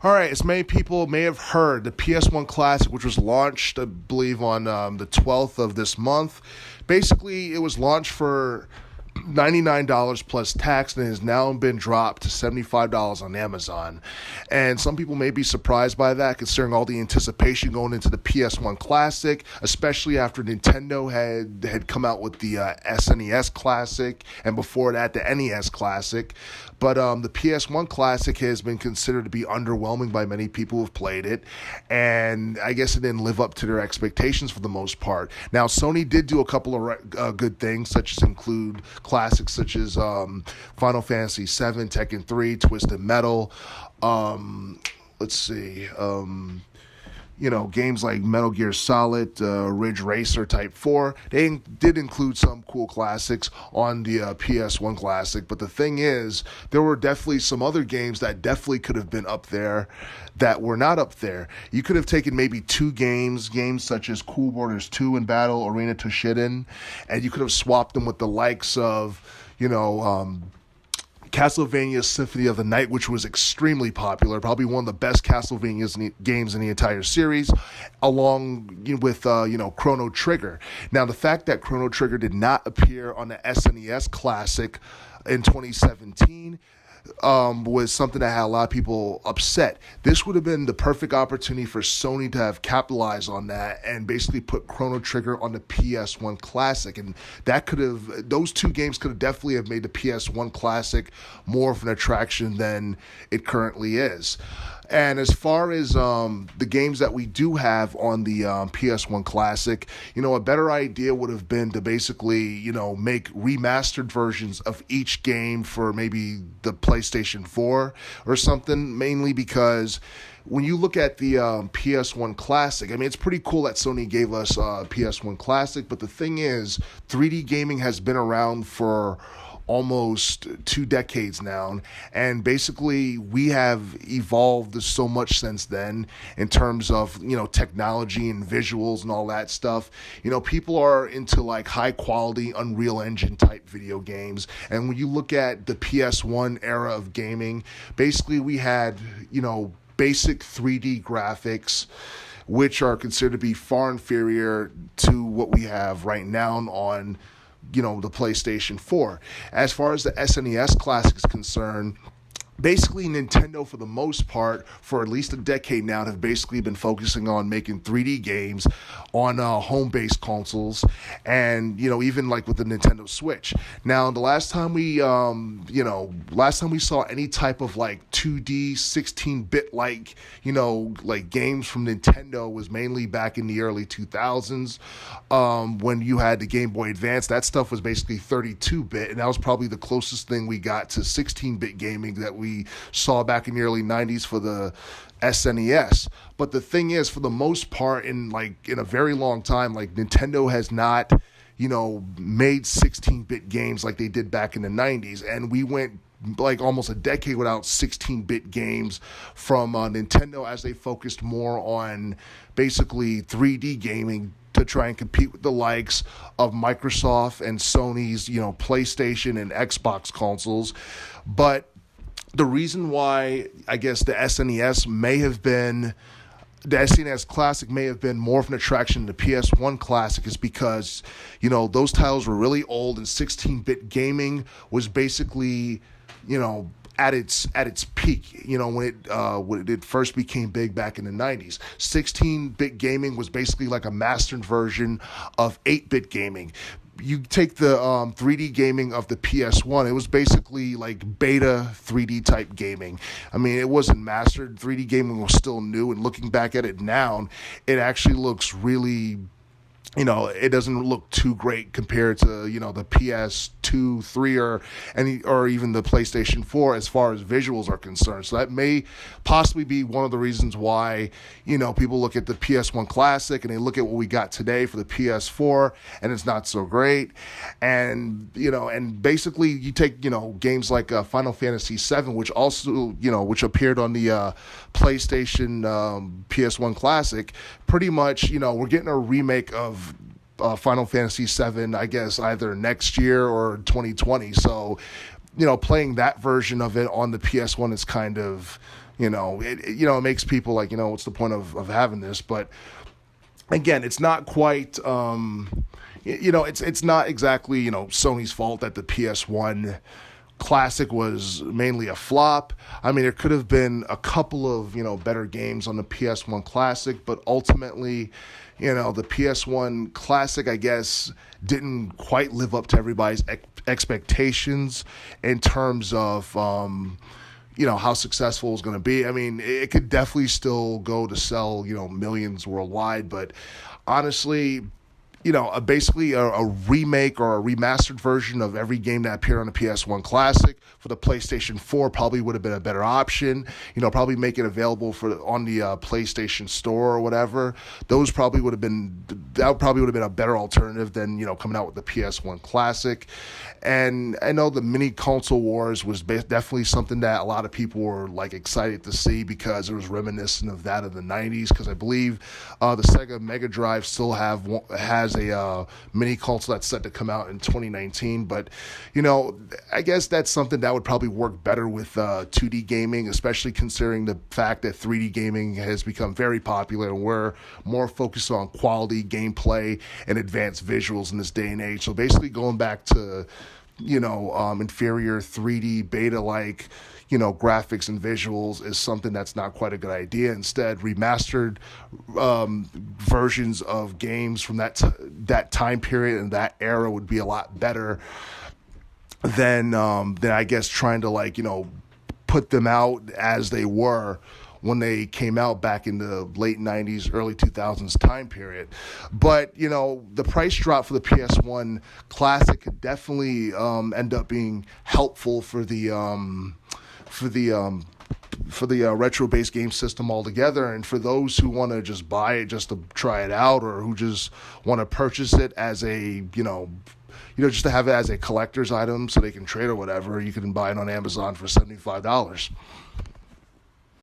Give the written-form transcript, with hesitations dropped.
All right, as many people may have heard, the PS1 Classic, which was launched, I believe, on the 12th of this month, basically it was launched for $99 plus tax and has now been dropped to $75 on Amazon. And some people may be surprised by that, considering all the anticipation going into the PS1 Classic, especially after Nintendo had come out with the SNES Classic, and before that, the NES Classic. But the PS1 Classic has been considered to be underwhelming by many people who have played it, and I guess it didn't live up to their expectations for the most part. Now, Sony did do a couple of good things, such as include classics such as Final Fantasy VII, Tekken 3, Twisted Metal. Games like Metal Gear Solid, Ridge Racer Type 4. They did include some cool classics on the PS1 Classic, but the thing is, there were definitely some other games that definitely could have been up there that were not up there. You could have taken maybe two games such as Cool Borders 2 in Battle, Arena Toshinden, and you could have swapped them with the likes of, Castlevania Symphony of the Night, which was extremely popular, probably one of the best Castlevania games in the entire series, along with Chrono Trigger. Now, the fact that Chrono Trigger did not appear on the SNES Classic in 2017 was something that had a lot of people upset. This would have been the perfect opportunity for Sony to have capitalized on that and basically put Chrono Trigger on the PS1 Classic, and those two games could have definitely have made the PS1 Classic more of an attraction than it currently is. And as far as the games that we do have on the PS1 Classic, a better idea would have been to basically, make remastered versions of each game for maybe the PlayStation 4 or something, mainly because when you look at the PS1 Classic, I mean, it's pretty cool that Sony gave us PS1 Classic, but the thing is, 3D gaming has been around for almost 2 decades now, and basically we have evolved so much since then in terms of technology and visuals and all that stuff. People are into like high quality Unreal Engine type video games, and when you look at the PS1 era of gaming, basically we had basic 3D graphics, which are considered to be far inferior to what we have right now on the PlayStation 4. As far as the SNES Classic is concerned, basically Nintendo, for the most part, for at least a decade now, have basically been focusing on making 3D games on home-based consoles, and even like with the Nintendo Switch. Now, the last time we saw any type of like 2D 16-bit like games from Nintendo was mainly back in the early 2000s, when you had the Game Boy Advance. That stuff was basically 32-bit, and that was probably the closest thing we got to 16-bit gaming that we saw back in the early 90s for the SNES. But the thing is, for the most part, in a very long time, Nintendo has not made 16-bit games like they did back in the 90s, and we went almost a decade without 16-bit games from Nintendo, as they focused more on basically 3D gaming to try and compete with the likes of Microsoft and Sony's PlayStation and Xbox consoles. But the reason why I guess the SNES Classic may have been more of an attraction than the PS1 Classic is because, those titles were really old, and 16-bit gaming was basically, at its peak, when it first became big back in the 90s. 16-bit gaming was basically like a mastered version of 8-bit gaming. You take the 3D gaming of the PS1, it was basically like beta 3D type gaming. I mean, it wasn't mastered. 3D gaming was still new, and looking back at it now, it actually looks really, it doesn't look too great compared to, the PS2, 3, or even the PlayStation 4 as far as visuals are concerned. So that may possibly be one of the reasons why, people look at the PS1 Classic and they look at what we got today for the PS4 and it's not so great. And, and basically you take, games like Final Fantasy VII, which also, which appeared on the PlayStation PS1 Classic. Pretty much, we're getting a remake of Final Fantasy VII, I guess, either next year or 2020. So, playing that version of it on the PS1 is kind of, It makes people like, what's the point of having this? But again, it's not quite, it's not exactly, Sony's fault that the PS1 Classic was mainly a flop. I mean, there could have been a couple of, better games on the PS1 Classic, but ultimately, the PS1 Classic, I guess, didn't quite live up to everybody's expectations in terms of, how successful it was going to be. I mean, it could definitely still go to sell, millions worldwide, but honestly, basically a remake or a remastered version of every game that appeared on the PS1 Classic for the PlayStation 4 probably would have been a better option. Probably make it available on the PlayStation Store or whatever. That would probably would have been a better alternative than coming out with the PS1 Classic. And I know the mini console wars was definitely something that a lot of people were like excited to see because it was reminiscent of that of the 90s. Because I believe the Sega Mega Drive still has a mini console that's set to come out in 2019. But I guess that's something that would probably work better with 2D gaming, especially considering the fact that 3D gaming has become very popular and we're more focused on quality gameplay and advanced visuals in this day and age. So basically going back to inferior 3D beta-like, graphics and visuals is something that's not quite a good idea. Instead, remastered versions of games from that time period and that era would be a lot better than I guess trying to put them out as they were when they came out back in the late 90s, early 2000s time period. But, the price drop for the PS1 Classic could definitely end up being helpful for the retro-based game system altogether. And for those who want to just buy it just to try it out, or who just want to purchase it as a, just to have it as a collector's item so they can trade or whatever, you can buy it on Amazon for $75.